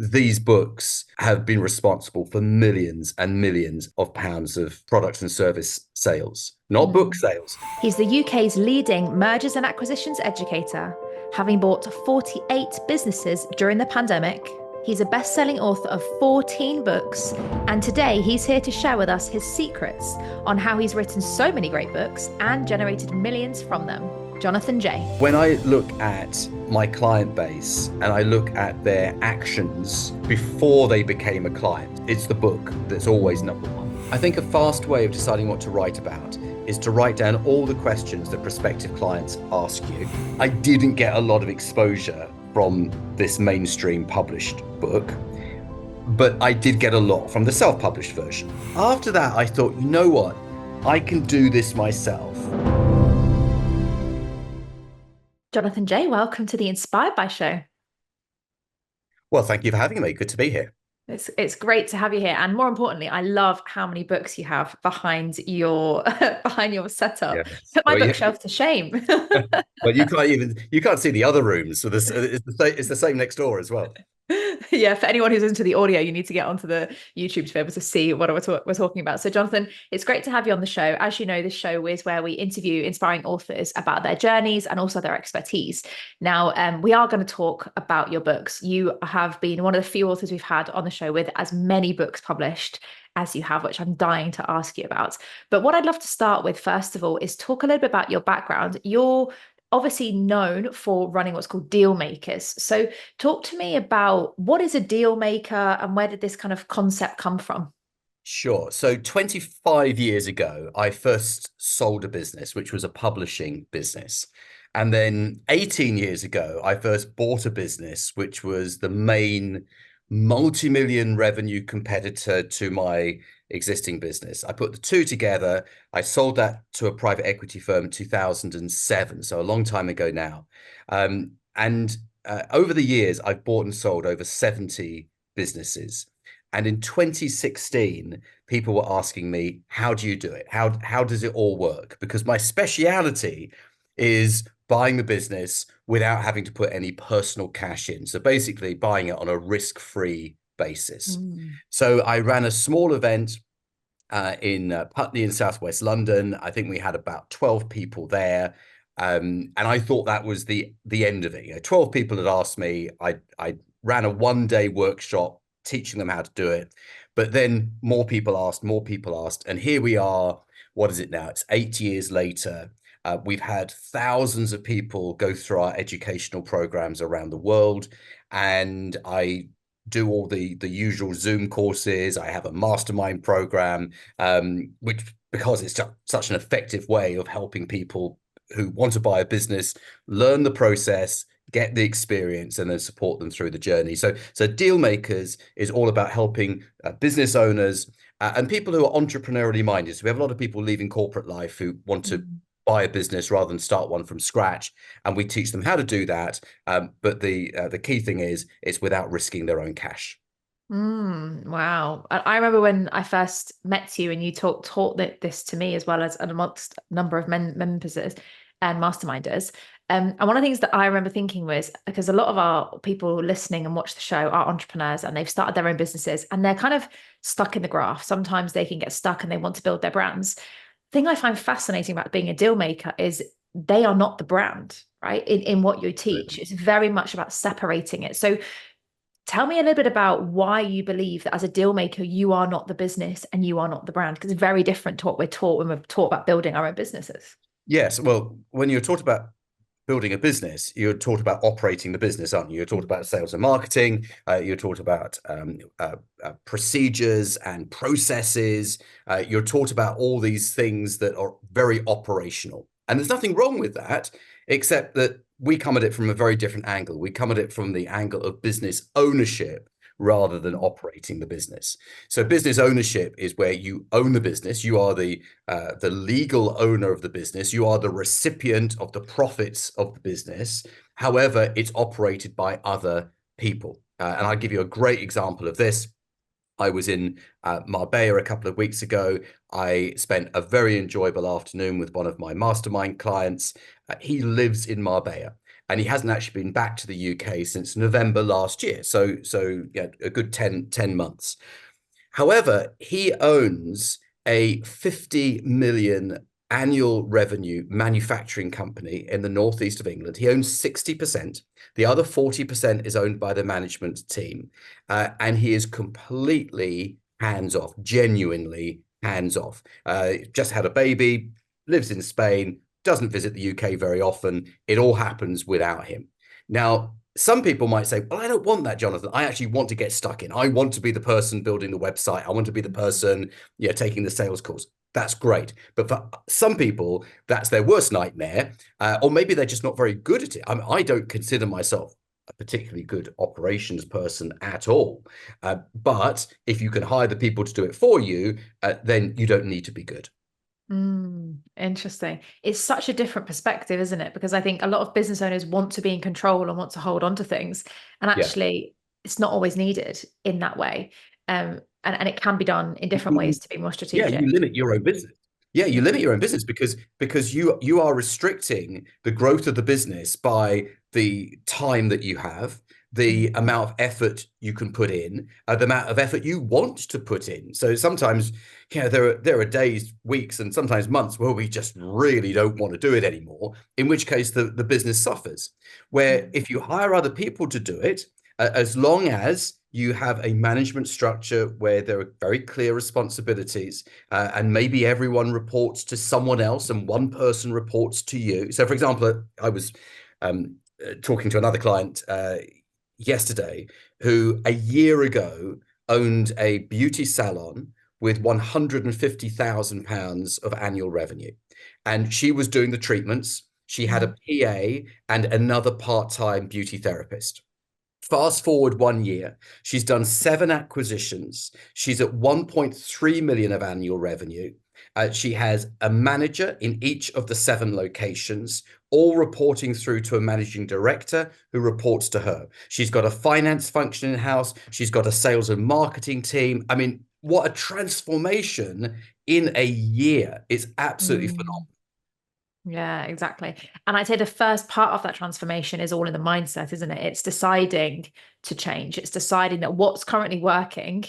these books have been responsible for millions and millions of pounds of products and service sales, not book sales. He's the UK's leading mergers and acquisitions educator, having bought 48 businesses during the pandemic. He's a best-selling author of 14 books, and today he's here to share with us his secrets on how he's written so many great books and generated millions from them. Jonathan J. When I look at my client base and I look at their actions before they became a client, it's the book that's always number one. I think a fast way of deciding what to write about is to write down all the questions that prospective clients ask you. I didn't get a lot of exposure from this mainstream published book, but I did get a lot from the self-published version. After that, I thought, you know what? I can do this myself. Jonathan J., welcome to the Inspired by Show. Well, thank you for having me. Good to be here. It's great to have you here, and more importantly, I love how many books you have behind your setup. Yes. Put my bookshelf to shame. Well, you can't see the other rooms, so it's the same next door as well. Yeah, for anyone who's into the audio, you need to get onto the YouTube to be able to see what we're talking about. So, Jonathan, it's great to have you on the show. As you know, this show is where we interview inspiring authors about their journeys and also their expertise. Now, we are going to talk about your books. You have been one of the few authors we've had on the show with as many books published as you have, which I'm dying to ask you about. But what I'd love to start with, first of all, is talk a little bit about your background. You're obviously known for running what's called Dealmakers. So talk to me about what is a deal maker and where did this kind of concept come from? Sure. So 25 years ago, I first sold a business, which was a publishing business. And then 18 years ago, I first bought a business, which was the main multi-million revenue competitor to my existing business. I put the two together. I sold that to a private equity firm in 2007, so a long time ago now. And over the years, I've bought and sold over 70 businesses. And in 2016, people were asking me, how do you do it? How does it all work? Because my speciality is buying the business without having to put any personal cash in. So basically buying it on a risk-free basis. So I ran a small event in Putney in Southwest London. I think we had about 12 people there. And I thought that was the end of it. You know, 12 people had asked me. I ran a one-day workshop teaching them how to do it. But then more people asked. And here we are. What is it now? It's 8 years later. We've had thousands of people go through our educational programs around the world. And I do all the usual Zoom courses. I have a mastermind program, which, because it's such an effective way of helping people who want to buy a business, learn the process, get the experience, and then support them through the journey. So Dealmakers is all about helping business owners and people who are entrepreneurially minded. So we have a lot of people leaving corporate life who want to buy a business rather than start one from scratch, and we teach them how to do that. But the key thing is it's without risking their own cash. Wow. I remember when I first met you and you taught this to me, as well as amongst a number of members and masterminders. And one of the things that I remember thinking was, because a lot of our people listening and watch the show are entrepreneurs and they've started their own businesses and they're kind of stuck in the graph. Sometimes they can get stuck and they want to build their brands. Thing I find fascinating about being a deal maker is they are not the brand, right? In what you teach, it's very much about separating it. So tell me a little bit about why you believe that as a deal maker, you are not the business and you are not the brand, because it's very different to what we're taught when we're taught about building our own businesses. Yes. Well, when you're taught about building a business, you're taught about operating the business, aren't you? You're taught about sales and marketing. You're taught about procedures and processes. You're taught about all these things that are very operational. And there's nothing wrong with that, except that we come at it from a very different angle. We come at it from the angle of business ownership rather than operating the business. So business ownership is where you own the business. You are the legal owner of the business. You are the recipient of the profits of the business. However, it's operated by other people. And I'll give you a great example of this. I was in Marbella a couple of weeks ago. I spent a very enjoyable afternoon with one of my mastermind clients. He lives in Marbella. and he hasn't actually been back to the UK since November last year. So yeah, a good 10 months. However, he owns a 50 million annual revenue manufacturing company in the northeast of England. He owns 60%. The other 40% is owned by the management team. And he is completely hands off, genuinely hands off. Just had a baby, lives in Spain, doesn't visit the UK very often. It all happens without him. Now, some people might say, well, I don't want that, Jonathan. I actually want to get stuck in. I want to be the person building the website. I want to be the person, taking the sales calls. That's great. But for some people, that's their worst nightmare. Or maybe they're just not very good at it. I don't consider myself a particularly good operations person at all. But if you can hire the people to do it for you, then you don't need to be good. Interesting. It's such a different perspective, isn't it? Because I think a lot of business owners want to be in control and want to hold on to things. And Yeah. actually, it's not always needed in that way. And it can be done in different ways to be more Yeah, you strategic. limit your own business. Yeah, you limit your own business because you are restricting the growth of the business by the time that you have, the amount of effort you can put in, the amount of effort you want to put in. So sometimes, there are days, weeks, and sometimes months where we just really don't want to do it anymore, in which case the business suffers. Where if you hire other people to do it, as long as you have a management structure where there are very clear responsibilities, and maybe everyone reports to someone else and one person reports to you. So, for example, I was talking to another client yesterday who a year ago owned a beauty salon with £150,000 of annual revenue. And she was doing the treatments. She had a PA and another part-time beauty therapist. Fast forward 1 year, she's done 7 acquisitions. She's at 1.3 million of annual revenue. She has a manager in each of the 7 locations, all reporting through to a managing director who reports to her. She's got a finance function in house. She's got a sales and marketing team. I mean, what a transformation in a year. It's absolutely phenomenal. Yeah, exactly. And I'd say the first part of that transformation is all in the mindset, isn't it? It's deciding to change. It's deciding that what's currently working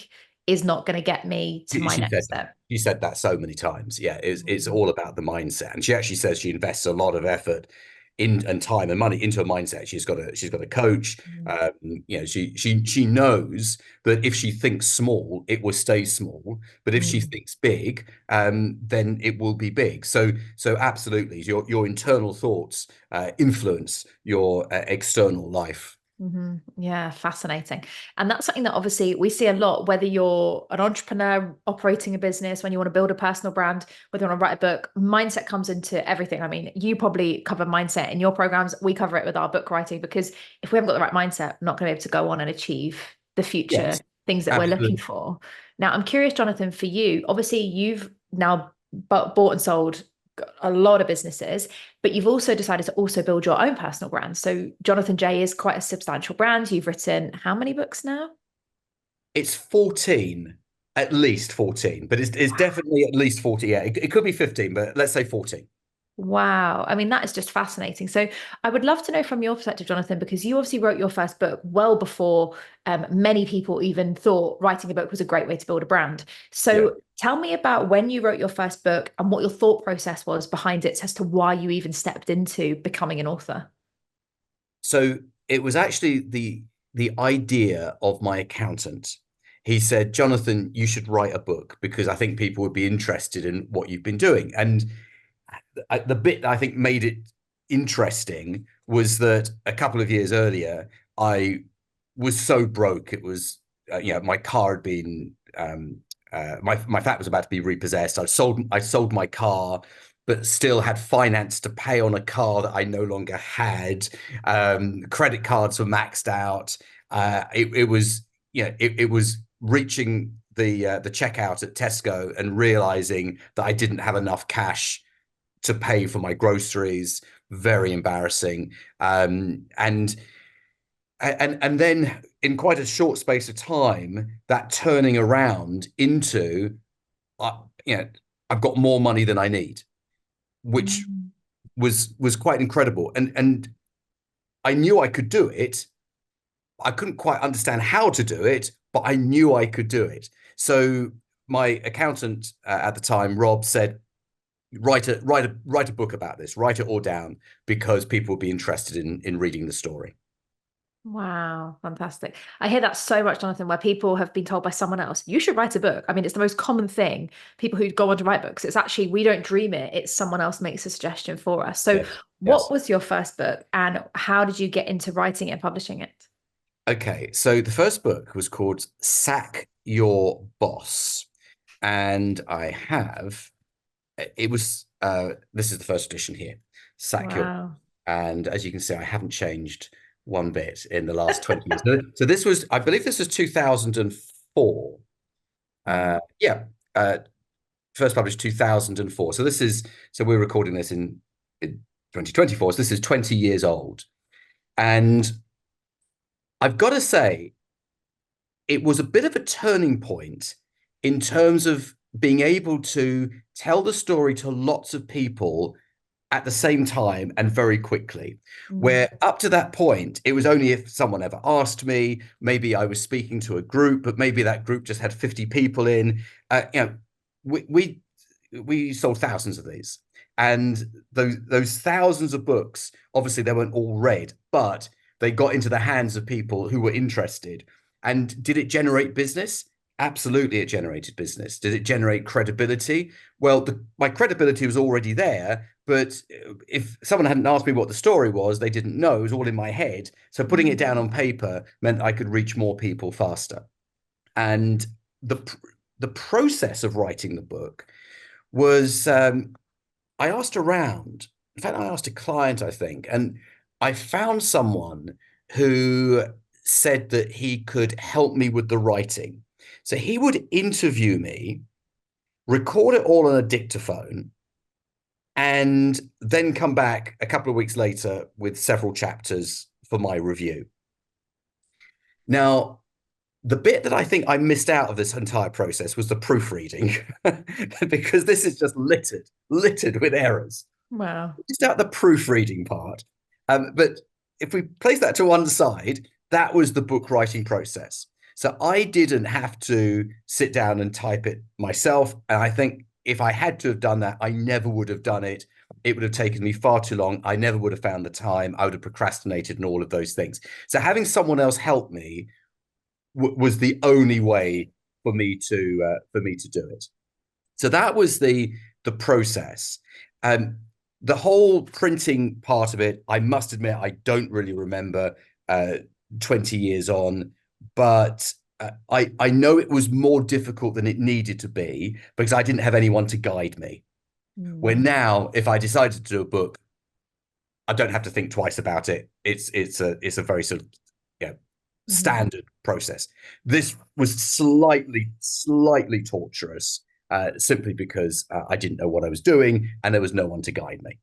is not going to get me to my She next said that. step. She said that so many times. Yeah, it's all about the mindset. And she actually says she invests a lot of effort in and time and money into a mindset. She's got a coach. She knows that if she thinks small, it will stay small. But if she thinks big, then it will be big. So absolutely, your internal thoughts influence your external life. Yeah, fascinating. And that's something that obviously we see a lot, whether you're an entrepreneur operating a business, when you want to build a personal brand, whether you want to write a book, mindset comes into everything. I mean, you probably cover mindset in your programs. We cover it with our book writing, because if we haven't got the right mindset, we're not going to be able to go on and achieve the future Yes, things that we're looking absolutely. for. Now, I'm curious, Jonathan, for you, obviously you've now bought and sold a lot of businesses, but you've also decided to also build your own personal brand. So Jonathan J is quite a substantial brand. You've written how many books now? It's 14, at least 14, but it's definitely at least 40. Yeah, it could be 15, but let's say 14. Wow. I mean, that is just fascinating. So I would love to know from your perspective, Jonathan, because you obviously wrote your first book well before many people even thought writing a book was a great way to build a brand. Yeah. So tell me about when you wrote your first book and what your thought process was behind it as to why you even stepped into becoming an author. So it was actually the idea of my accountant. He said, Jonathan, you should write a book because I think people would be interested in what you've been doing. And the bit that I think made it interesting was that a couple of years earlier, I was so broke. It was, my car had been, my flat was about to be repossessed. I sold my car, but still had finance to pay on a car that I no longer had. Credit cards were maxed out. It was, it was reaching the checkout at Tesco and realizing that I didn't have enough cash to pay for my groceries. Very embarrassing. And then in quite a short space of time, that turning around into, uh, you know, I've got more money than I need, which Mm. was quite incredible. And I knew I could do it. I couldn't quite understand how to do it, but I knew I could do it. So my accountant at the time, Rob, said, write a book about this, write it all down because people will be interested in reading the story. Wow, fantastic. I hear that so much, Jonathan, where people have been told by someone else, you should write a book. I mean, it's the most common thing. People who go on to write books, it's actually, we don't dream it. It's someone else makes a suggestion for us. So Yes. what Yes. was your first book and how did you get into writing it and publishing it? Okay, so the first book was called Sack Your Boss. And I have, it was, this is the first edition here, Sack Your, Wow. and as you can see, I haven't changed one bit in the last 20 years. So this was, I believe this was 2004. Wow. Yeah, first published 2004. So this is, so we're recording this in 2024. So this is 20 years old. And I've got to say, it was a bit of a turning point in terms of being able to tell the story to lots of people at the same time and very quickly. Mm. Where up to that point, it was only if someone ever asked me, maybe I was speaking to a group, but maybe that group just had 50 people in. We, we we sold thousands of these, and those thousands of books, obviously they weren't all read, but they got into the hands of people who were interested. And did it generate business? Absolutely, it generated business. Did it generate credibility? Well, my credibility was already there, but if someone hadn't asked me what the story was, they didn't know. It was all in my head. So putting it down on paper meant I could reach more people faster. And the the process of writing the book was I asked around. In fact, I asked a client, I think, and I found someone who said that he could help me with the writing. So he would interview me, record it all on a dictaphone, and then come back a couple of weeks later with several chapters for my review. Now, the bit that I think I missed out of this entire process was the proofreading, because this is just littered with errors. Wow. Just out the proofreading part. But if we place that to one side, that was the book writing process. So I didn't have to sit down and type it myself. And I think if I had to have done that, I never would have done it. It would have taken me far too long. I never would have found the time. I would have procrastinated and all of those things. So having someone else help me was the only way for me to do it. So that was the process. The whole printing part of it, I must admit, I don't really remember 20 years on, but I know it was more difficult than it needed to be because I didn't have anyone to guide me. Where Mm. now, if I decided to do a book, I don't have to think twice about it. It's a very sort of, you know, Mhm. standard process. This was slightly torturous, simply because I didn't know what I was doing and there was no one to guide me.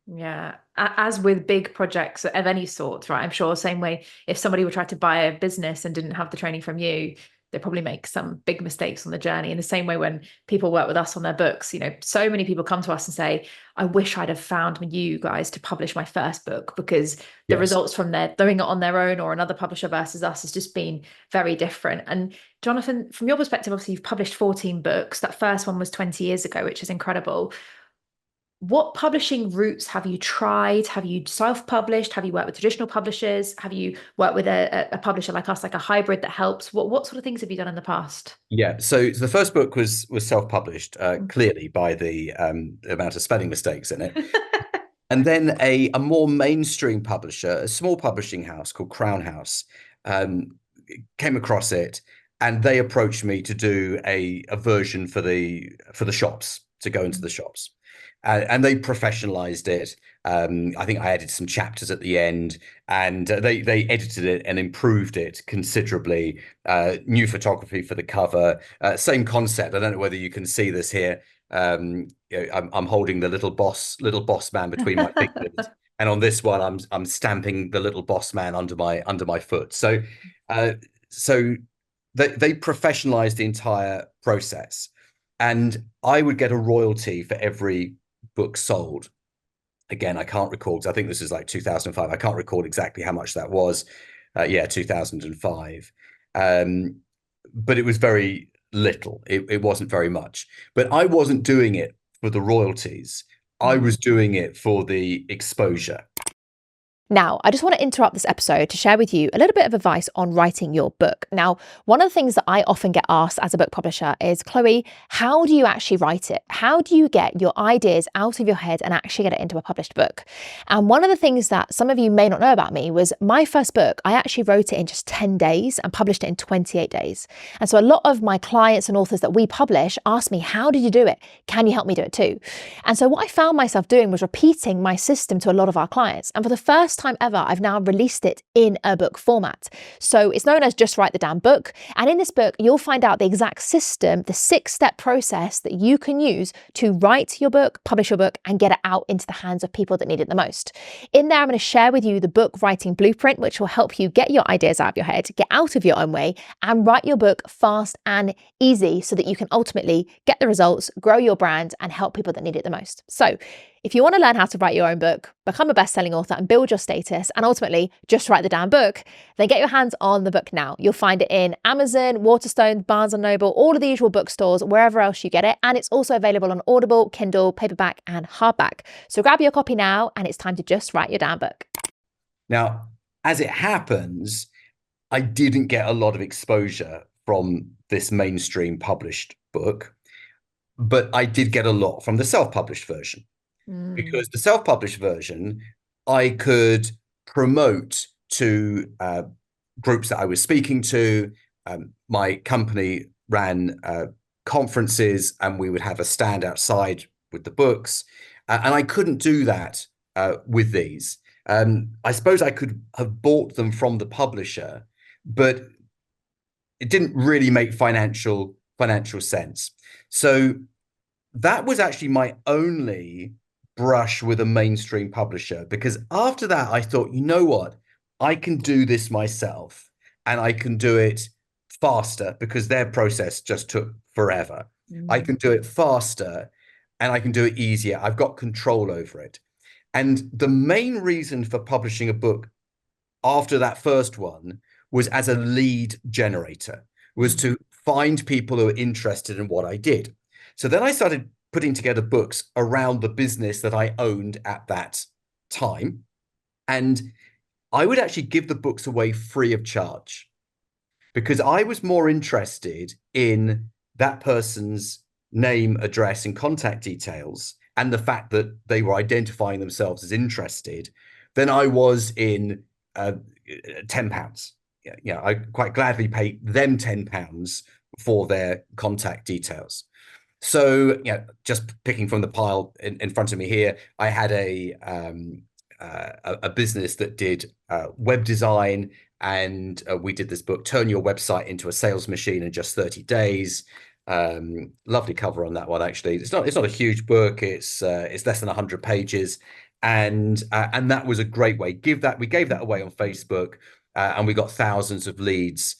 Yeah. As with big projects of any sort, right? I'm sure same way if somebody would try to buy a business and didn't have the training from you, they probably make some big mistakes on the journey. In the same way when people work with us on their books, so many people come to us and say, I wish I'd have found you guys to publish my first book because the Yes. results from their doing it on their own or another publisher versus us has just been very different. And Jonathan, from your perspective, obviously you've published 14 books. That first one was 20 years ago, which is incredible. What publishing routes have you tried? Have you self-published? Have you worked with traditional publishers? Have you worked with a publisher like us, like a hybrid that helps? What sort of things have you done in the past? Yeah. So the first book was self-published, Mm. clearly by the amount of spelling mistakes in it. And then a more mainstream publisher, a small publishing house called Crown House, um, came across it, and they approached me to do a version for the shops, to go into the shops, and they professionalized it. I think I added some chapters at the end, and they edited it and improved it considerably. New photography for the cover, same concept. I don't know whether you can see this here. I'm holding the little boss man between my fingers, and on this one, I'm stamping the little boss man under my foot. Uh, so they professionalized the entire process, and I would get a royalty for every book sold. Again, I can't recall, because I think this is like 2005. I can't recall exactly how much that was. Yeah, 2005. But it was very little. It wasn't very much. But I wasn't doing it for the royalties. I was doing it for the exposure. Now, I just want to interrupt this episode to share with you a little bit of advice on writing your book. Now, one of the things that I often get asked as a book publisher is, Chloe, how do you actually write it? How do you get your ideas out of your head and actually get it into a published book? And one of the things that some of you may not know about me was my first book, I actually wrote it in just 10 days and published it in 28 days. And so a lot of my clients and authors that we publish ask me, how did you do it? Can you help me do it too? And so what I found myself doing was repeating my system to a lot of our clients. And for the first time ever, I've now released it in a book format. So it's known as Just Write the Damn Book. And in this book, you'll find out the exact system, the 6-step process that you can use to write your book, publish your book, and get it out into the hands of people that need it the most. In there, I'm going to share with you the book writing blueprint, which will help you get your ideas out of your head, get out of your own way, and write your book fast and easy so that you can ultimately get the results, grow your brand, and help people that need it the most. So if you want to learn how to write your own book, become a best-selling author and build your status, and ultimately just write the damn book, then get your hands on the book now. You'll find it in Amazon, Waterstone, Barnes & Noble, all of the usual bookstores, wherever else you get it. And it's also available on Audible, Kindle, paperback, and hardback. So grab your copy now, and it's time to just write your damn book. Now, as it happens, I didn't get a lot of exposure from this mainstream published book, but I did get a lot from the self-published version. Because the self-published version, I could promote to groups that I was speaking to. My company ran conferences, and we would have a stand outside with the books. And I couldn't do that with these. I suppose I could have bought them from the publisher, but it didn't really make financial sense. So that was actually my only brush with a mainstream publisher, because after that I thought, you know what, I can do this myself, and I can do it faster because their process just took forever. I can do it faster, and I can do it easier. I've got control over it. And the main reason for publishing a book after that first one was as a lead generator, was to find people who are interested in what I did. So then I started putting together books around the business that I owned at that time. And I would actually give the books away free of charge, because I was more interested in that person's name, address, and contact details, and the fact that they were identifying themselves as interested, than I was in £10. Yeah, I quite gladly pay them £10 for their contact details. So, just picking from the pile in front of me here, I had a business that did web design, and we did this book, Turn Your Website into a Sales Machine in Just 30 Days. Lovely cover on that one, actually. It's not a huge book. It's less than 100 pages, and that was a great way. We gave that away on Facebook, and we got thousands of leads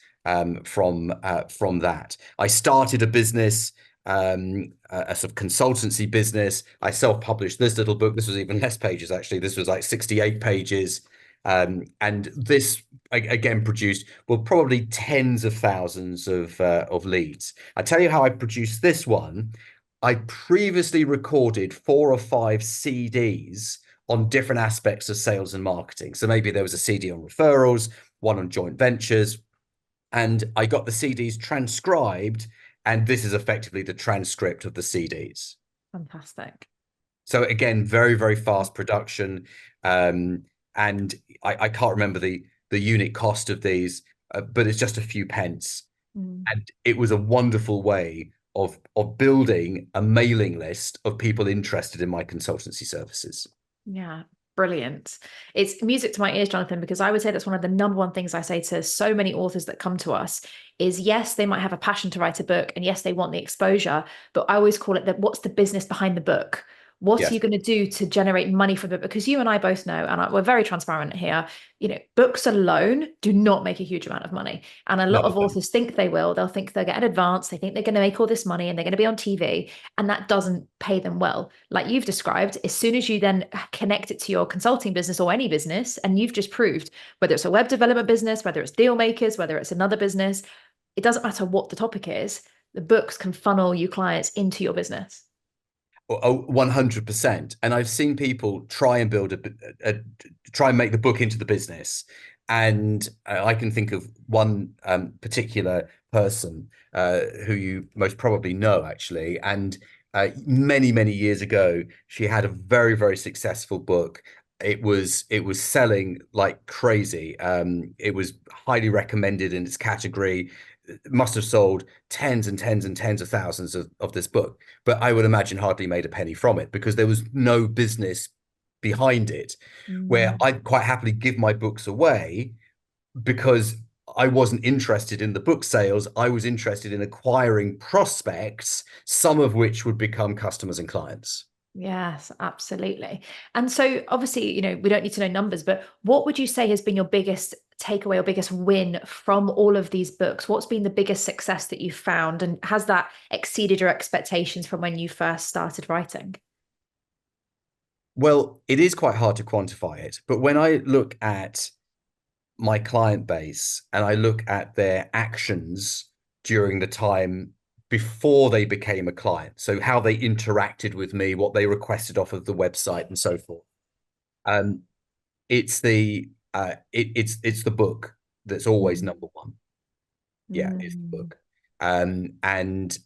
from that. I started a business, a sort of consultancy business. I self-published this little book. This was even less pages, actually. This was like 68 pages. And this again produced, well, probably tens of thousands of leads. I tell you how I produced this one. I previously recorded 4 or 5 CDs on different aspects of sales and marketing. So maybe there was a CD on referrals, one on joint ventures, and I got the CDs transcribed, and this is effectively the transcript of the CDs. Fantastic. So again, very, very fast production. And I can't remember the unit cost of these, but it's just a few pence. And it was a wonderful way of building a mailing list of people interested in my consultancy services. Yeah, brilliant. It's music to my ears, Jonathan, because I would say that's one of the number one things I say to so many authors that come to us is, yes, they might have a passion to write a book, and yes, they want the exposure, but I always call it what's the business behind the book? What are Yes. you going to do to generate money from it? Because you and I both know, and we're very transparent here, books alone do not make a huge amount of money. And a No, lot of authors think they will. They'll think they'll get an advance. They think they're going to make all this money and they're going to be on TV. And that doesn't pay them well. Like you've described, as soon as you then connect it to your consulting business or any business, and you've just proved, whether it's a web development business, whether it's Dealmakers, whether it's another business, it doesn't matter what the topic is, the books can funnel you clients into your business. Oh, 100%. And I've seen people try and try and make the book into the business. And I can think of one particular person who you most probably know, actually. And many, many years ago, she had a very, very successful book. It was selling like crazy. It was highly recommended in its category. It must have sold tens and tens and tens of thousands of this book, but I would imagine hardly made a penny from it because there was no business behind it. Where I'd quite happily give my books away because I wasn't interested in the book sales. I was interested in acquiring prospects, some of which would become customers and clients. Yes, absolutely. And so obviously, we don't need to know numbers, but what would you say has been your biggest takeaway or biggest win from all of these books? What's been the biggest success that you found? And has that exceeded your expectations from when you first started writing? Well, it is quite hard to quantify it, but when I look at my client base and I look at their actions during the time before they became a client, so how they interacted with me, what they requested off of the website and so forth, it's the book that's always number one. Yeah, it's the book. And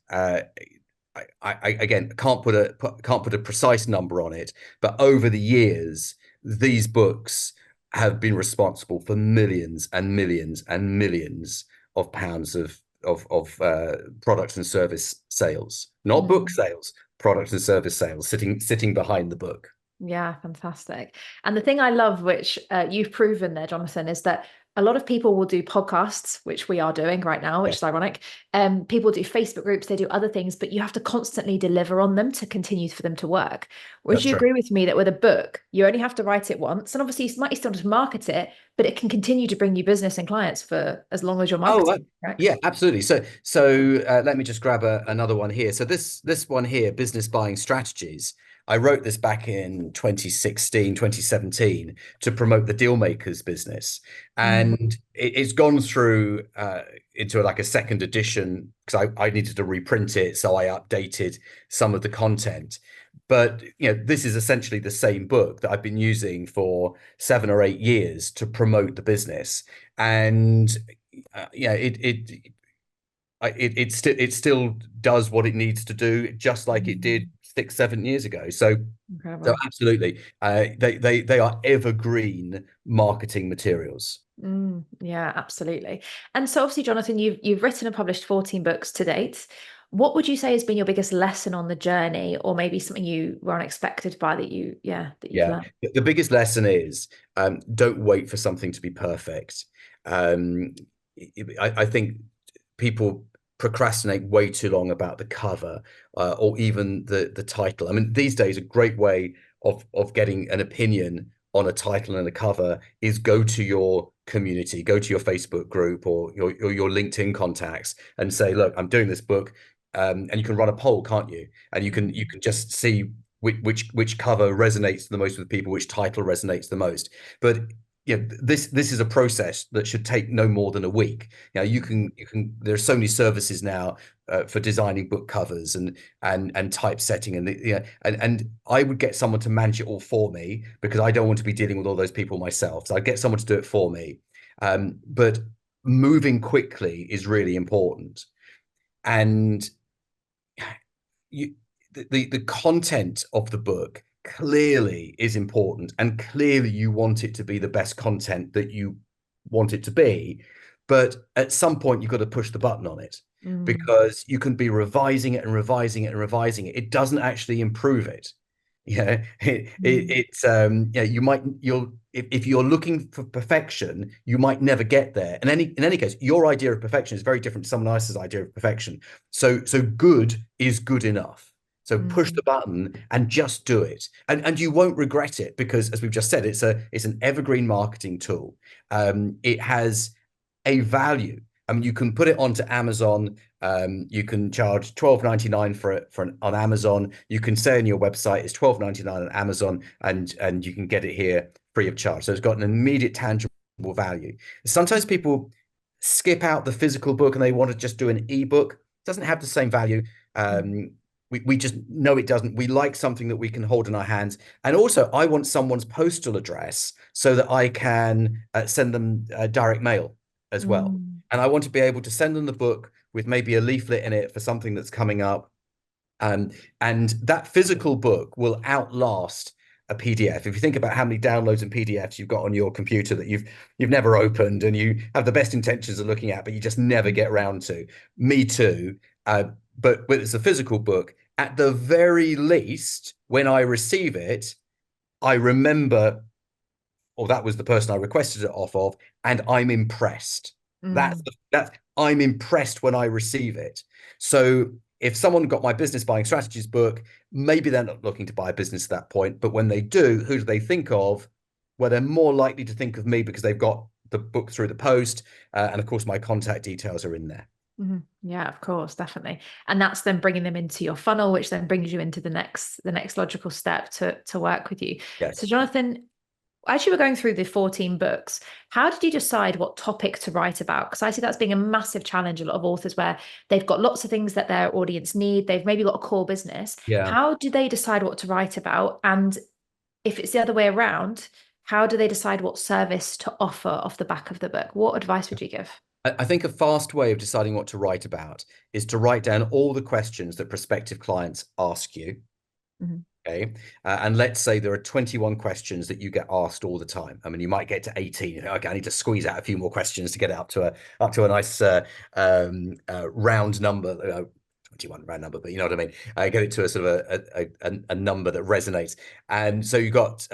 I again can't put a precise number on it, but over the years, these books have been responsible for millions and millions and millions of pounds of products and service sales, not book sales, products and service sales sitting behind the book. Yeah, fantastic. And the thing I love, which you've proven there, Jonathan, is that a lot of people will do podcasts, which we are doing right now, which is ironic. People do Facebook groups, they do other things, but you have to constantly deliver on them to continue for them to work. Would you agree with me that with a book, you only have to write it once? And obviously, you might still just market it, but it can continue to bring you business and clients for as long as you're marketing. Correct? Yeah, absolutely. So let me just grab another one here. So this one here, business buying strategies. I wrote this back in 2016, 2017 to promote the Dealmakers business. And it's gone through into like a second edition because I needed to reprint it. So I updated some of the content. But this is essentially the same book that I've been using for 7 or 8 years to promote the business. And it still does what it needs to do, just like it did 6-7 years ago. So absolutely, they are evergreen marketing materials. Yeah, absolutely. And so obviously, Jonathan, you've written and published 14 books to date. What would you say has been your biggest lesson on the journey, or maybe something you were unexpected by that you've learned? The biggest lesson is don't wait for something to be perfect. I think people procrastinate way too long about the cover or even the title. I mean, these days, a great way of getting an opinion on a title and a cover is go to your community, go to your Facebook group or your LinkedIn contacts and say, look, I'm doing this book. And you can run a poll, can't you? And you can just see which cover resonates the most with people, which title resonates the most. But this is a process that should take no more than a week. You can there are so many services now for designing book covers and typesetting and I would get someone to manage it all for me because I don't want to be dealing with all those people myself. So I'd get someone to do it for me. But moving quickly is really important. And the content of the book clearly is important, and clearly you want it to be the best content that you want it to be, but at some point you've got to push the button on it because you can be revising it and revising it and revising it. It doesn't actually improve it. If you're looking for perfection, you might never get there. And in any case, your idea of perfection is very different to someone else's idea of perfection. So good is good enough. So push the button and just do it. And you won't regret it, because as we've just said, it's an evergreen marketing tool. It has a value. I mean, you can put it onto Amazon. You can charge $12.99 for it on Amazon. You can say on your website it's $12.99 on Amazon, and you can get it here free of charge. So it's got an immediate tangible value. Sometimes people skip out the physical book and they want to just do an ebook. It doesn't have the same value. We just know it doesn't. We like something that we can hold in our hands. And also, I want someone's postal address so that I can send them direct mail as well. And I want to be able to send them the book with maybe a leaflet in it for something that's coming up. And that physical book will outlast a PDF. If you think about how many downloads and PDFs you've got on your computer that you've never opened and you have the best intentions of looking at, but you just never get around to. Me too. But it's a physical book. At the very least, when I receive it, I remember, or that was the person I requested it off of, and I'm impressed. That's I'm impressed when I receive it. So if someone got my business buying strategies book, maybe they're not looking to buy a business at that point, but when they do, who do they think of? Well, they're more likely to think of me because they've got the book through the post, and of course my contact details are in there. Yeah, of course, definitely. And that's then bringing them into your funnel, which then brings you into the next logical step to work with you. Yes. So Jonathan, as you were going through the 14 books, how did you decide what topic to write about? Because I see that's being a massive challenge. A lot of authors where they've got lots of things that their audience need. They've maybe got a core business. Yeah. How do they decide what to write about? And if it's the other way around, how do they decide what service to offer off the back of the book? What advice would you give? I think a fast way of deciding what to write about is to write down all the questions that prospective clients ask you. Okay. And let's say there are 21 questions that you get asked all the time. I mean, you might get to 18. Okay, I need to squeeze out a few more questions to get it up to a nice round number. 21 round number, but you know what I mean. Get it to a sort of a number that resonates. And so you've got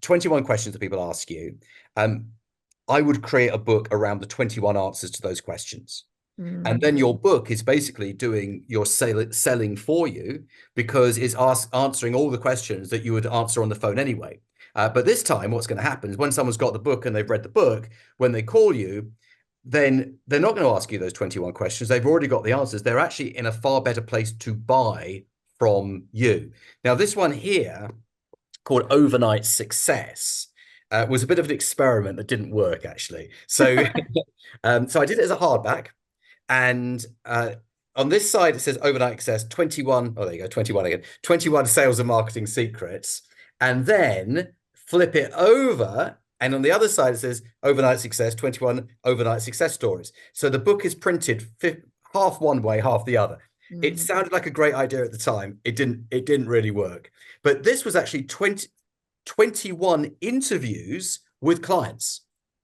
21 questions that people ask you. I would create a book around the 21 answers to those questions. And then your book is basically doing your selling for you, because it's answering all the questions that you would answer on the phone anyway. But this time, what's going to happen is when someone's got the book and they've read the book, when they call you, then they're not going to ask you those 21 questions. They've already got the answers. They're actually in a far better place to buy from you. Now, this one here, called Overnight Success, was a bit of an experiment that didn't work, actually. So, so I did it as a hardback. And on this side, it says Overnight Success 21. Oh, there you go, 21 again. 21 sales and marketing secrets. And then flip it over. And on the other side, it says Overnight Success, 21 overnight success stories. So the book is printed half one way, half the other. It sounded like a great idea at the time. It didn't really work. But this was actually 21 interviews with clients.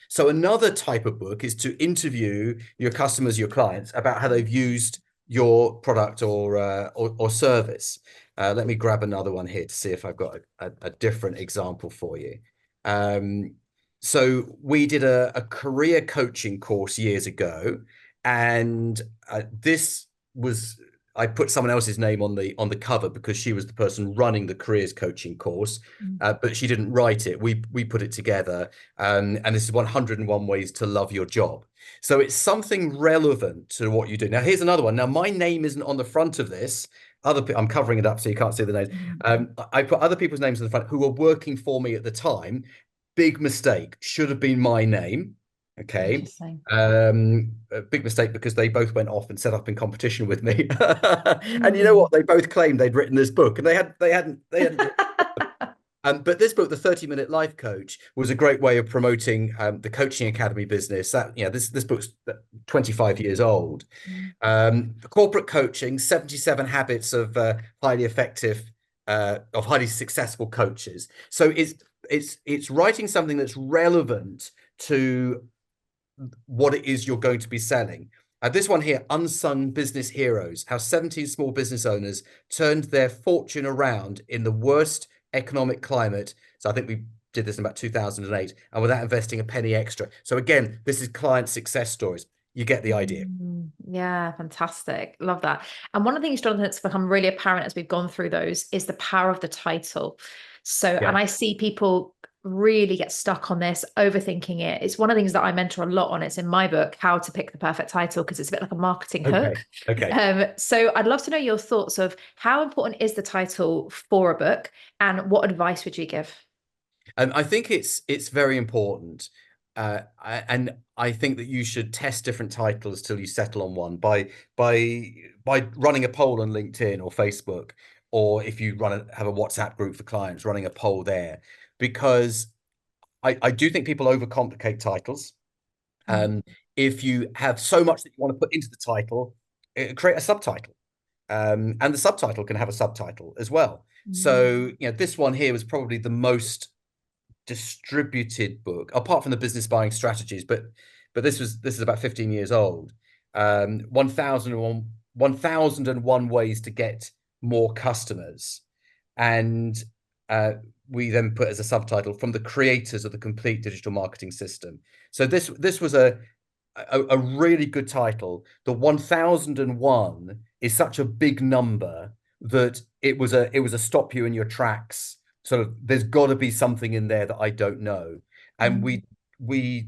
So another type of book is to interview your customers, your clients, about how they've used your product or service. Let me grab another one here to see if I've got a different example for you. So we did a career coaching course years ago, and I put someone else's name on the cover because she was the person running the careers coaching course, but she didn't write it. We put it together, and this is 101 ways to love your job. So it's something relevant to what you do. Now, here's another one. Now, my name isn't on the front of this. I'm covering it up so you can't see the names. I put other people's names on the front who were working for me at the time. Big mistake. Should have been my name. Okay. A big mistake because they both went off and set up in competition with me. And you know what? They both claimed they'd written this book, and they hadn't. But this book, The 30-Minute Life Coach, was a great way of promoting the Coaching Academy business. This book's 25 years old. Corporate coaching, 77 habits of highly effective, of highly successful coaches. So it's writing something that's relevant to what it is you're going to be selling. This one here, Unsung Business Heroes, how 17 small business owners turned their fortune around in the worst economic climate. So I think we did this in about 2008, and without investing a penny extra. So again, this is client success stories. you get the idea. Yeah, fantastic. Love that. And one of the things, Jonathan, that's become really apparent as we've gone through those is the power of the title. So, Yeah. and I see people really get stuck on this, overthinking it. It's one of the things that I mentor a lot on. It's in my book, How to Pick the Perfect Title, because it's a bit like a marketing hook. Okay. So I'd love to know your thoughts of how important is the title for a book, and what advice would you give? I think it's very important. And I think that you should test different titles till you settle on one by running a poll on LinkedIn or Facebook, or if you have a WhatsApp group for clients, running a poll there, because I do think people overcomplicate titles. If you have so much that you want to put into the title, create a subtitle. And the subtitle can have a subtitle as well. So, this one here was probably the most distributed book, apart from the business buying strategies, but this is about 15 years old. 1001 ways to get more customers. And we then put as a subtitle, from the creators of the complete digital marketing system. So this was a really good title. The 1001 is such a big number that it was a stop you in your tracks. Sort of, there's got to be something in there that I don't know. And we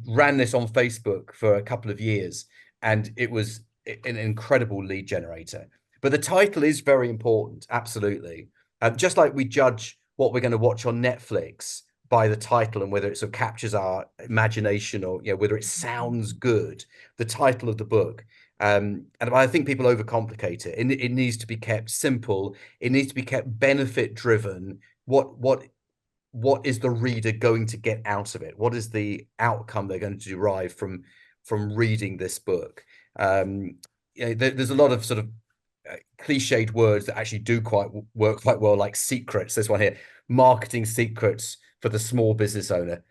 ran this on Facebook for a couple of years, and it was an incredible lead generator. But the title is very important, absolutely. Just like we judge what we're going to watch on Netflix by the title and whether it sort of captures our imagination, or whether it sounds good, the title of the book. And I think people overcomplicate it. It needs to be kept simple. It needs to be kept benefit driven. What is the reader going to get out of it? What is the outcome they're going to derive from reading this book? There's a lot of sort of cliched words that actually do work quite well, like secrets. This one here, marketing secrets for the small business owner.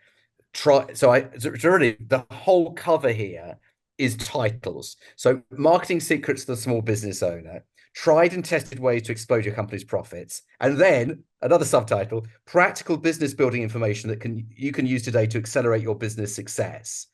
So really, the whole cover here is titles. So, marketing secrets for the small business owner, tried and tested ways to explode your company's profits, and then another subtitle, practical business building information that you can use today to accelerate your business success.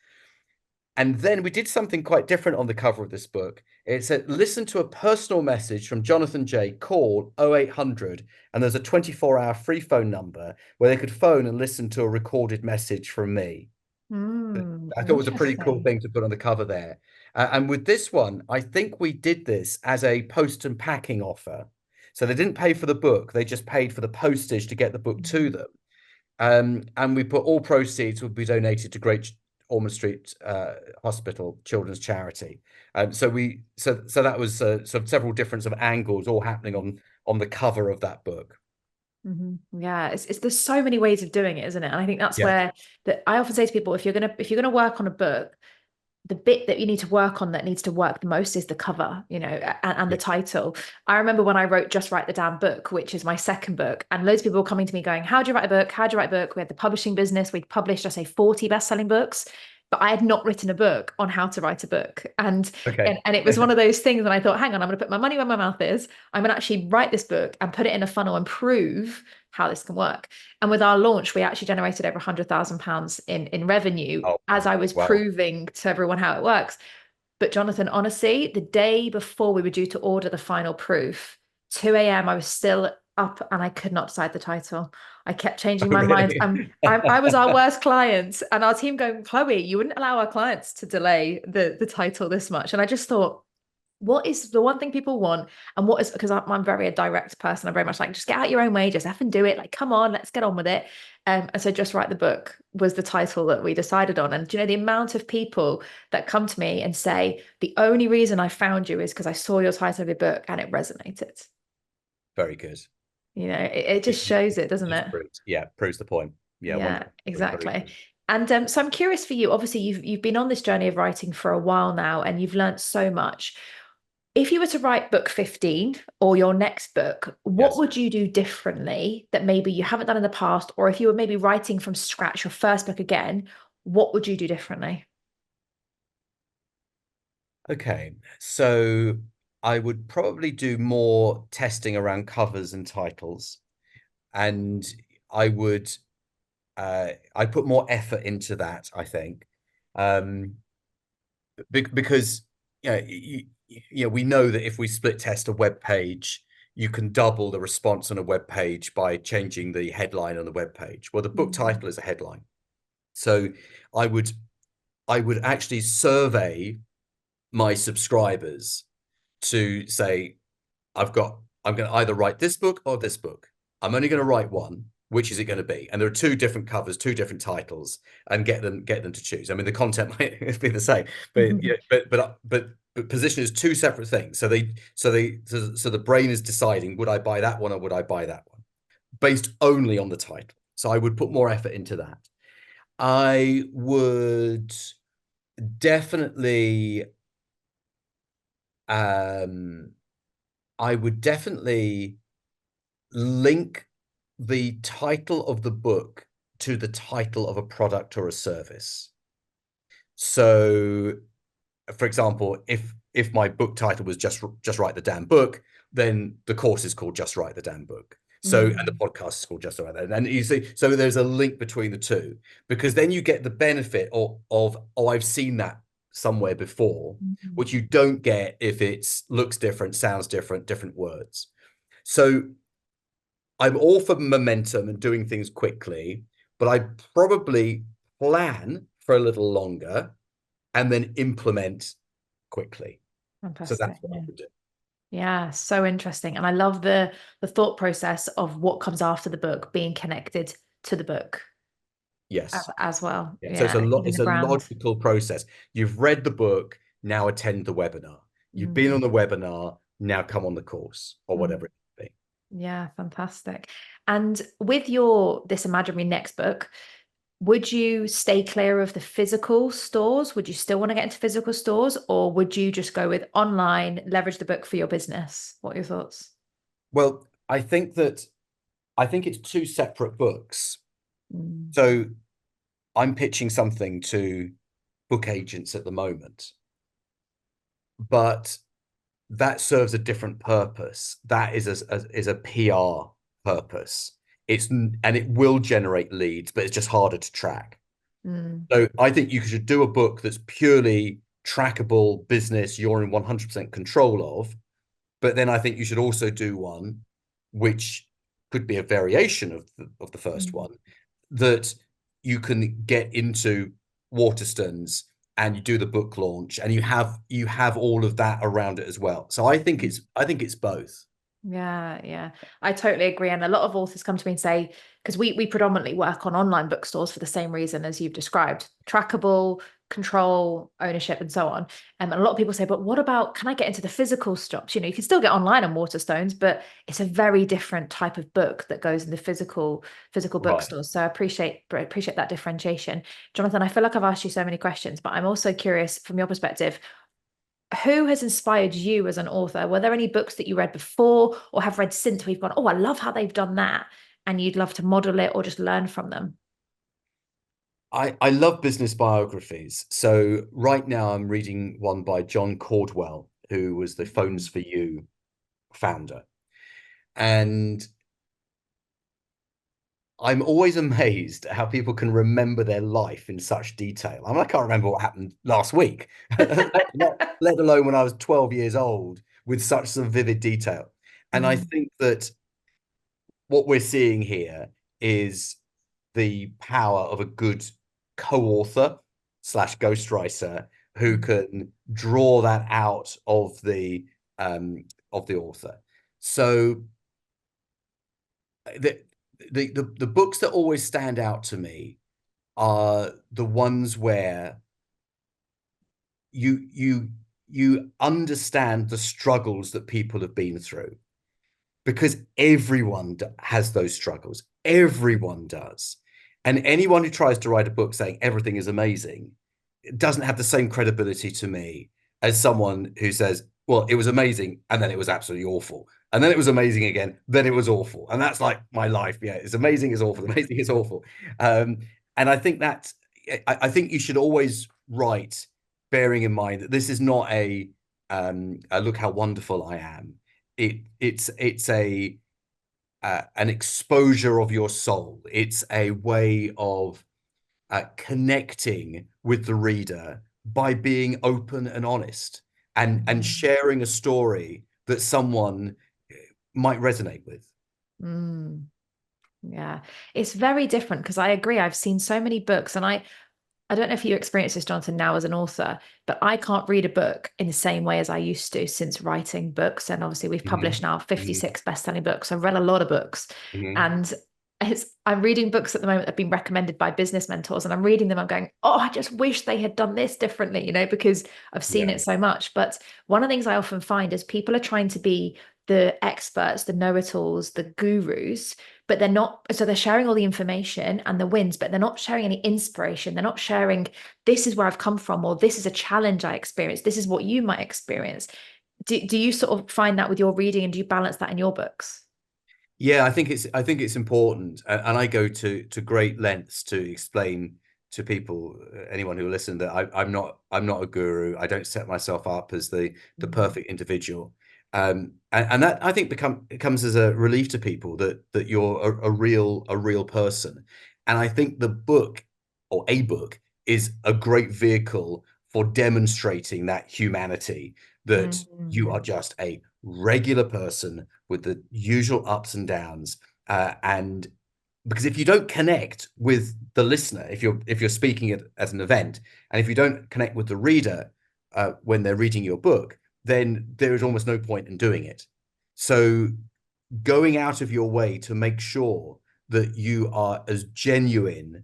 And then we did something quite different on the cover of this book. It said, listen to a personal message from Jonathan J. Call 0800. And there's a 24-hour free phone number where they could phone and listen to a recorded message from me. I thought it was a pretty cool thing to put on the cover there. And with this one, I think we did this as a post and packing offer. So they didn't pay for the book. They just paid for the postage to get the book to them. And we put all proceeds will be donated to Great Ormond Street Hospital Children's Charity. So that was sort of several different sort of angles all happening on the cover of that book. Yeah, it's there's so many ways of doing it, isn't it? And I think that's where that I often say to people, if you're gonna work on a book, the bit that you need to work on that needs to work the most is the cover, and the title. I remember when I wrote Just Write the Damn Book, which is my second book, and loads of people were coming to me going, how do you write a book? How do you write a book? We had the publishing business. We'd published, I say, 40 best-selling books, but I had not written a book on how to write a book. And it was one of those things, and I thought, hang on, I'm going to put my money where my mouth is. I'm going to actually write this book and put it in a funnel and prove how this can work. And with our launch, we actually generated over £100,000 in revenue as I was proving to everyone how it works. But Jonathan, honestly, the day before we were due to order the final proof, 2 a.m., I was still up and I could not decide the title. I kept changing my mind. I was our worst client, and our team going, Chloe, you wouldn't allow our clients to delay the title this much. And I just thought, what is the one thing people want? And what is, because I'm very a direct person. I'm very much like, just get out your own way, just F and do it. Like, come on, let's get on with it. And so Just Write the Book was the title that we decided on. And do you know the amount of people that come to me and say, the only reason I found you is because I saw your title of your book and it resonated. Very good. It just shows it, doesn't it? Proves the point. Yeah, exactly. And so I'm curious for you, obviously you've been on this journey of writing for a while now, and you've learned so much. If you were to write book 15 or your next book, what would you do differently that maybe you haven't done in the past? Or if you were maybe writing from scratch your first book again, what would you do differently? Okay, so I would probably do more testing around covers and titles, and I would I'd put more effort into that, I think. because we know that if we split test a web page, you can double the response on a web page by changing the headline on the web page. Well, the book title is a headline. So I would actually survey my subscribers to say, I'm going to either write this book or this book. I'm only going to write one. Which is it going to be? And there are two different covers, two different titles, and get them to choose. I mean, the content might be the same, but position is two separate things. So the brain is deciding, would I buy that one or would I buy that one, based only on the title. So I would put more effort into that. I would definitely link the title of the book to the title of a product or a service. So, for example, if my book title was just write the damn book, then the course is called Just Write the Damn Book. So, and the podcast is called Just Write That. And you see, so there's a link between the two, because then you get the benefit of oh, I've seen that somewhere before, which you don't get if it's looks different, sounds different, different words. So I'm all for momentum and doing things quickly, but I probably plan for a little longer and then implement quickly. Fantastic. So that's what I would do. Yeah, so interesting. And I love the thought process of what comes after the book being connected to the book. Yes. As well. Yeah. So it's a logical process. You've read the book, now attend the webinar. You've been on the webinar, now come on the course or whatever it may be. Yeah, fantastic. And with this imaginary next book, would you stay clear of the physical stores? Would you still want to get into physical stores, or would you just go with online, leverage the book for your business? What are your thoughts? Well, I think it's two separate books. So I'm pitching something to book agents at the moment, but that serves a different purpose. That is a PR purpose. And it will generate leads, but it's just harder to track. So I think you should do a book that's purely trackable business you're in 100% control of. But then I think you should also do one which could be a variation of the first one, that you can get into Waterstones and you do the book launch and you have all of that around it as well. So I think it's both. Yeah, I totally agree. And a lot of authors come to me and say, because we predominantly work on online bookstores for the same reason as you've described: trackable, control, ownership, and so on. And a lot of people say, but what about, can I get into the physical shops? You can still get online on Waterstones, but it's a very different type of book that goes in the physical bookstores. So I appreciate that differentiation. Jonathan, I feel like I've asked you so many questions, but I'm also curious from your perspective, who has inspired you as an author? Were there any books that you read before or have read since where you've gone, oh, I love how they've done that, and you'd love to model it or just learn from them? I love business biographies. So right now I'm reading one by John Caldwell, who was the Phones for You founder. And I'm always amazed at how people can remember their life in such detail. I can't remember what happened last week, let alone when I was 12 years old, with such some vivid detail. And I think that what we're seeing here is the power of a good co-author / ghostwriter who can draw that out of the author. So the books that always stand out to me are the ones where you understand the struggles that people have been through, because everyone has those struggles. Everyone does. And anyone who tries to write a book saying everything is amazing doesn't have the same credibility to me as someone who says, well, it was amazing, and then it was absolutely awful. And then it was amazing again, then it was awful. And that's like my life. Yeah, it's amazing, it's awful, amazing, it's awful. And I think I think you should always write bearing in mind that this is not a look how wonderful I am. It's an exposure of your soul. It's a way of connecting with the reader by being open and honest and sharing a story that someone might resonate with. Mm. Yeah, it's very different, because I agree. I've seen so many books, and I don't know if you experience this, Jonathan, now as an author, but I can't read a book in the same way as I used to since writing books. And obviously we've published now 56 best-selling books. I've read a lot of books, and I'm reading books at the moment that have been recommended by business mentors, and I'm reading them. I'm going, oh, I just wish they had done this differently, because I've seen it so much. But one of the things I often find is people are trying to be the experts, the know-it-alls, the gurus, but they're not. So they're sharing all the information and the wins, but they're not sharing any inspiration. They're not sharing, this is where I've come from, or this is a challenge I experienced. This is what you might experience. Do you sort of find that with your reading, and do you balance that in your books? Yeah, I think it's important, and I go to great lengths to explain to people, anyone who will listen, that I'm not a guru. I don't set myself up as the perfect individual, and that, I think, comes as a relief to people that you're a real person. And I think the book, or a book, is a great vehicle for demonstrating that humanity, that you are just a regular person with the usual ups and downs, and because if you don't connect with the listener, if you're speaking at an event, and if you don't connect with the reader when they're reading your book, then there is almost no point in doing it. So going out of your way to make sure that you are as genuine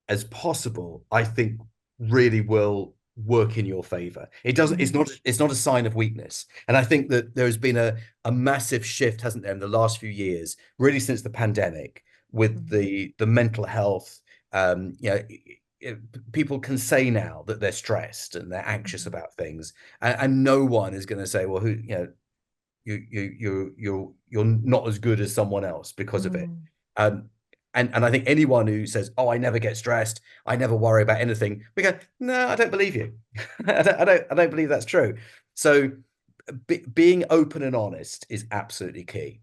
as possible, I think, really will work in your favor. It's not a sign of weakness. And I think that there's been a massive shift, hasn't there, in the last few years, really since the pandemic, with the mental health. People can say now that they're stressed and they're anxious about things, and no one is going to say, well, you're not as good as someone else because of it. And I think anyone who says, oh, I never get stressed, I never worry about anything, we go, no, I don't believe you. I don't believe that's true. So being open and honest is absolutely key.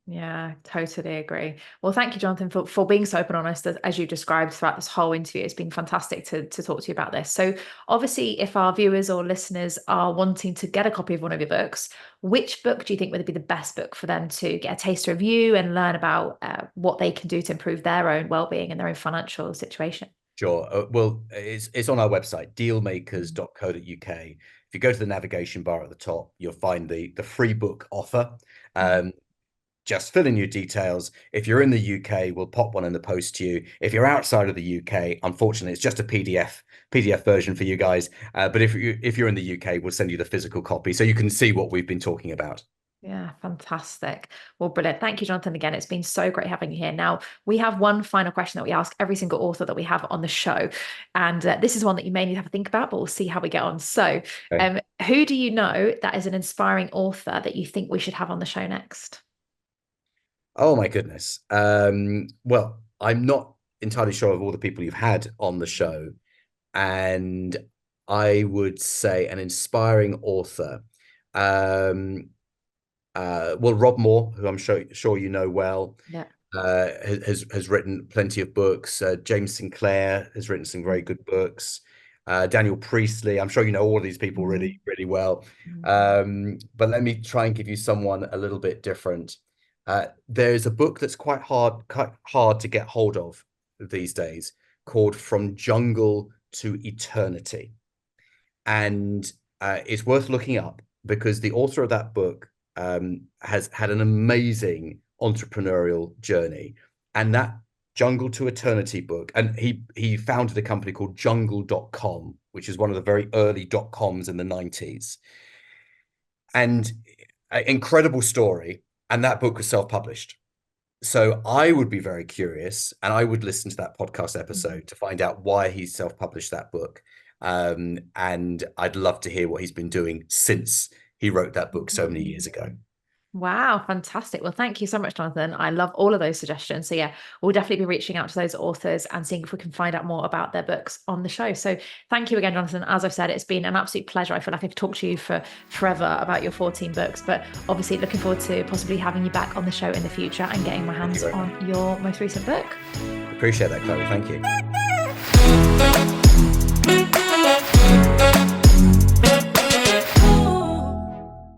Yeah, totally agree. Well, thank you, Jonathan, for being so open and honest, as you described throughout this whole interview. It's been fantastic to talk to you about this. So obviously, if our viewers or listeners are wanting to get a copy of one of your books, which book do you think would be the best book for them to get a taster of you and learn about what they can do to improve their own well-being and their own financial situation? Sure. Well, it's on our website, dealmakers.co.uk. If you go to the navigation bar at the top, you'll find the free book offer. Just fill in your details. If you're in the UK, we'll pop one in the post to you. If you're outside of the UK, unfortunately, it's just a PDF version for you guys. But if you're in the UK, we'll send you the physical copy so you can see what we've been talking about. Yeah, fantastic. Well, brilliant. Thank you, Jonathan, again. It's been so great having you here. Now, we have one final question that we ask every single author that we have on the show. And this is one that you may need to have a think about, but we'll see how we get on. So who do you know that is an inspiring author that you think we should have on the show next? Oh, my goodness. Well, I'm not entirely sure of all the people you've had on the show. And I would say an inspiring author. Well, Rob Moore, who I'm sure you know well, has written plenty of books. James Sinclair has written some very good books. Daniel Priestley, I'm sure you know all of these people really, really well. But let me try and give you someone a little bit different. There's a book that's quite hard to get hold of these days, called From Jungle to Eternity. And it's worth looking up, because the author of that book has had an amazing entrepreneurial journey. And that Jungle to Eternity book, and he founded a company called jungle.com, which is one of the very early .coms in the 90s. And an incredible story. And that book was self-published. So I would be very curious, and I would listen to that podcast episode to find out why he self-published that book. And I'd love to hear what he's been doing since he wrote that book so many years ago. Wow, fantastic. Well, thank you so much, Jonathan. I love all of those suggestions. So yeah, we'll definitely be reaching out to those authors and seeing if we can find out more about their books on the show. So thank you again, Jonathan. As I've said, it's been an absolute pleasure. I feel like I could talk to you for forever about your 14 books, but obviously looking forward to possibly having you back on the show in the future and getting my hands on your most recent book. Appreciate that, Chloe. Thank you.